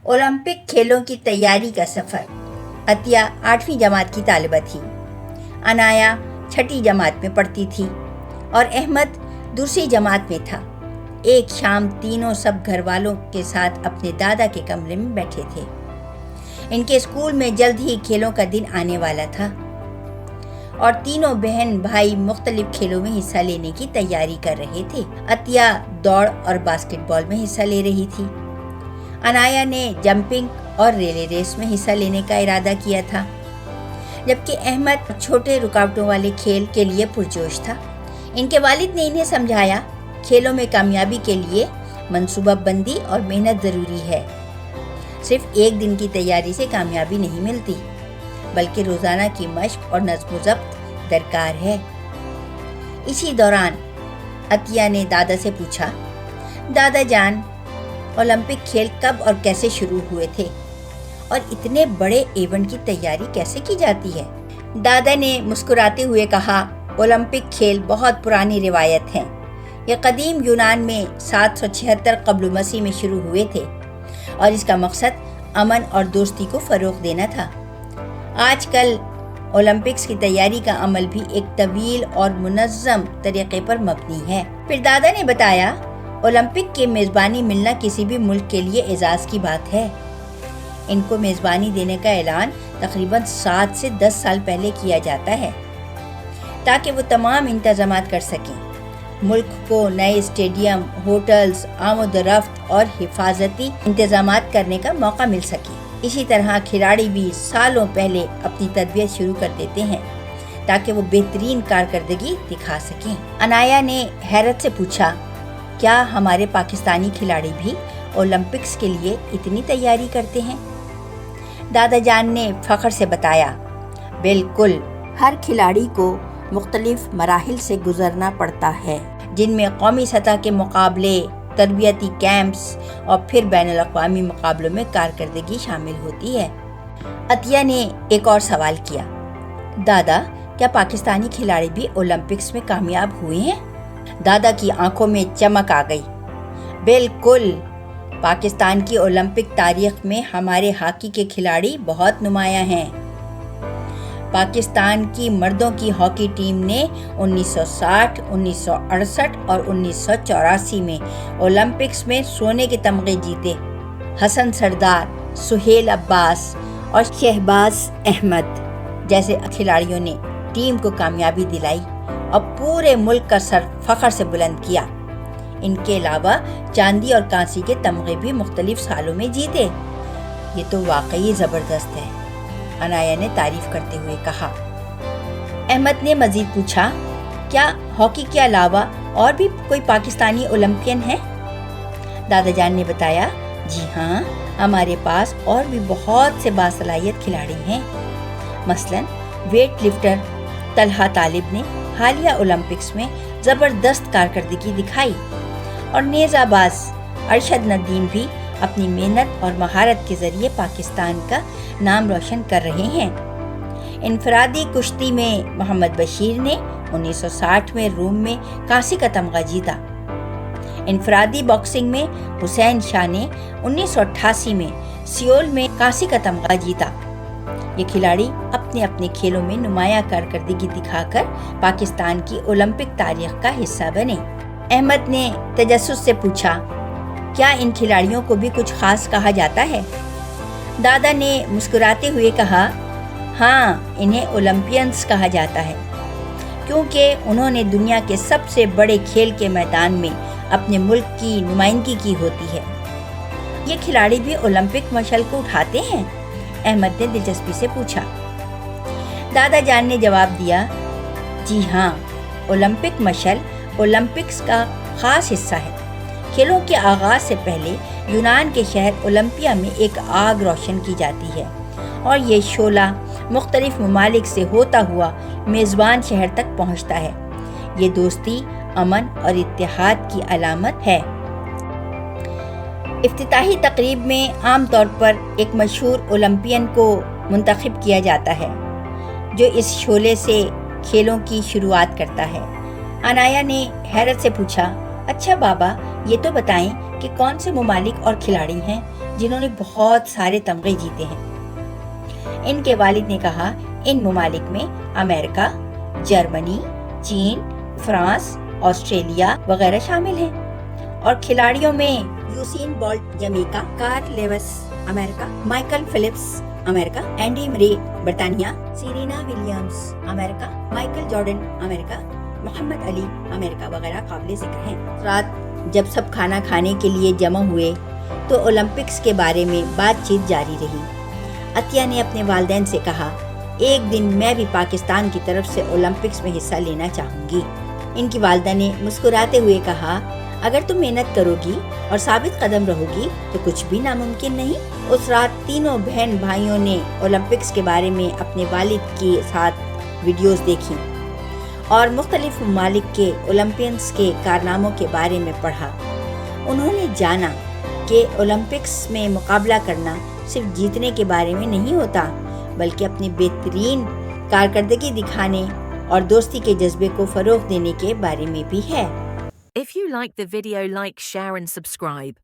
Olympic खेलों की तैयारी का सफ़र। अतिया 8वीं जमात की तालिबा थी, अनाया 6ठी जमात में पढ़ती थी और अहमद दूसरी जमात में था। एक शाम तीनों सब घर वालों के साथ अपने दादा के कमरे में बैठे थे। इनके स्कूल में जल्द ही खेलों का दिन आने वाला था और तीनों बहन भाई मुख्तलिफ खेलों में हिस्सा लेने की तैयारी कर रहे थे। अतिया दौड़ और बास्केटबॉल में हिस्सा ले रही थी। अनाया ने जंपिंग और रिले रेस में हिस्सा लेने का इरादा किया था, जबकि अहमद छोटे रुकावटों वाले खेल के लिए पुरजोश था। इनके वालिद ने इन्हें समझाया, खेलों में कामयाबी के लिए मंसूबाबंदी और मेहनत ज़रूरी है। सिर्फ एक दिन की तैयारी से कामयाबी नहीं मिलती, बल्कि रोज़ाना की मशक और नज़्म ज़ब्त दरकार है। इसी दौरान अतिया ने दादा से पूछा, दादा जान, ओलंपिक खेल कब और कैसे शुरू हुए थे और इतने बड़े इवेंट की तैयारी कैसे की जाती है? दादा ने मुस्कुराते हुए कहा, ओलंपिक खेल बहुत पुरानी रिवायत हैं। ये कदीम यूनान में 776 क़ब्ल मसीह में शुरू हुए थे और इसका मकसद अमन और दोस्ती को फ़रोग़ देना था। आजकल ओलंपिक्स की तैयारी का अमल भी एक तवील और मुनज़्ज़म तरीक़े पर मबनी है। फिर दादा ने बताया, ओलंपिक की मेज़बानी मिलना किसी भी मुल्क के लिए एजाज़ की बात है। इनको मेज़बानी देने का ऐलान तकरीबन 7 से 10 साल पहले किया जाता है, ताकि वो तमाम इंतज़ामात कर सकें। मुल्क को नए स्टेडियम, होटल्स, आमद-ओ-रफ्त और हिफाजती इंतज़ामात करने का मौका मिल सके। इसी तरह खिलाड़ी भी सालों पहले अपनी तरबियत शुरू कर देते हैं, ताकि वो बेहतरीन कारकर्दगी दिखा सकें। अनाया ने हैरत से पूछा, क्या हमारे पाकिस्तानी खिलाड़ी भी ओलंपिक्स के लिए इतनी तैयारी करते हैं? दादा जान ने फ़ख्र से बताया, बिल्कुल, हर खिलाड़ी को मुख्तलिफ मराहिल से गुजरना पड़ता है, जिनमें कौमी सतह के मुकाबले, तरबियती कैंप्स और फिर बैनुल अक़वामी मुकाबलों में कारकर्दगी शामिल होती है। अतिया ने एक और सवाल किया, दादा, क्या पाकिस्तानी खिलाड़ी भी ओलंपिक्स में कामयाब हुए हैं? दादा की आंखों में चमक आ गई। बिल्कुल, पाकिस्तान की ओलंपिक तारीख में हमारे हॉकी के खिलाड़ी बहुत नुमायां हैं। पाकिस्तान की मर्दों की हॉकी टीम ने 1960, 1968 और 1984 में ओलंपिक्स में सोने के तमगे जीते। हसन सरदार, सुहेल अब्बास और शहबाज अहमद जैसे खिलाड़ियों ने टीम को कामयाबी दिलाई और पूरे मुल्क का सर फ़ख्र से बुलंद किया। इनके अलावा चांदी और कांसी के तमगे भी मुख्तलिफ सालों में जीते। ये तो वाकई ज़बरदस्त है, अनाया ने तारीफ करते हुए कहा। अहमद ने मजीद पूछा, क्या हॉकी के अलावा और भी कोई पाकिस्तानी ओलंपियन है? दादा जान ने बताया, जी हाँ, हमारे पास और भी बहुत से बासलाहियत खिलाड़ी हैं। मसलन वेट लिफ्टर तलहा तालिब ने हालिया ओलंपिक्स में ज़बरदस्त कारकर्दगी दिखाई और नेज़ाबाज अरशद नदीम भी अपनी मेहनत और महारत के ज़रिए पाकिस्तान का नाम रोशन कर रहे हैं। इनफरादी कुश्ती में मोहम्मद बशीर ने 1960 में रोम में कांसी का तमगा जीता। इनफरादी बॉक्सिंग में हुसैन शाह ने 1988 में सियोल में कांसी का तमगा जीता। ये खिलाड़ी अपने अपने खेलों में नुमायां कारकर्दगी दिखाकर पाकिस्तान की ओलंपिक तारीख का हिस्सा बने। अहमद ने तजस्सुस से पूछा, क्या इन खिलाड़ियों को भी कुछ खास कहा जाता है? दादा ने मुस्कुराते हुए कहा, हाँ, इन्हें ओलंपियंस कहा जाता है, क्योंकि उन्होंने दुनिया के सबसे बड़े खेल के मैदान में अपने मुल्क की नुमाइंदगी की होती है। ये खिलाड़ी भी ओलंपिक मशाल को उठाते हैं? अहमद ने दिलचस्पी से पूछा। दादा जान ने जवाब दिया, जी हाँ, ओलंपिक मशाल ओलंपिक्स का खास हिस्सा है। खेलों के आगाज से पहले यूनान के शहर ओलंपिया में एक आग रोशन की जाती है और ये शोला मुख्तलिफ ममालिक से होता हुआ मेज़बान शहर तक पहुंचता है। ये दोस्ती, अमन और इत्तेहाद की अलामत है। इफ्तिताही तकरीब में आम तौर पर एक मशहूर ओलंपियन को मुंतखब किया जाता है, जो इस शोले से खेलों की शुरुआत करता है। अनाया ने हैरत से पूछा, अच्छा बाबा, ये तो बताएं कि कौन से ममालिक और खिलाड़ी हैं جنہوں نے بہت سارے تمغے جیتے ہیں۔ ان کے والد نے کہا ان ممالک میں امریکہ، جرمنی، چین، فرانس، آسٹریلیا وغیرہ شامل ہیں، اور کھلاڑیوں میں Usain Bolt Jamaica, Carl Lewis امریکہ، مائیکل فلپس امریکہ، اینڈی مرے برطانیہ، سیرینا ولیمز امریکہ، مائیکل جارڈن امریکہ، محمد علی امریکہ وغیرہ قابل ذکر ہیں۔ رات جب سب کھانا کھانے کے لیے جمع ہوئے تو اولمپکس کے بارے میں بات چیت جاری رہی۔ عطیہ نے اپنے والدین سے کہا، ایک دن میں بھی پاکستان کی طرف سے اولمپکس میں حصہ لینا چاہوں گی۔ ان کی والدہ نے مسکراتے ہوئے کہا، اگر تم محنت کرو گی اور ثابت قدم رہو گی تو کچھ بھی ناممکن نہیں۔ اس رات تینوں بہن بھائیوں نے اولمپکس کے بارے میں اپنے والد کے ساتھ ویڈیوز دیکھی اور مختلف ممالک کے اولمپئنز کے کارناموں کے بارے میں پڑھا۔ انہوں نے جانا کہ اولمپکس میں مقابلہ کرنا صرف جیتنے کے بارے میں نہیں ہوتا، بلکہ اپنی بہترین کارکردگی دکھانے اور دوستی کے جذبے کو فروغ دینے کے بارے میں بھی ہے۔ If you like the video, like, share and subscribe.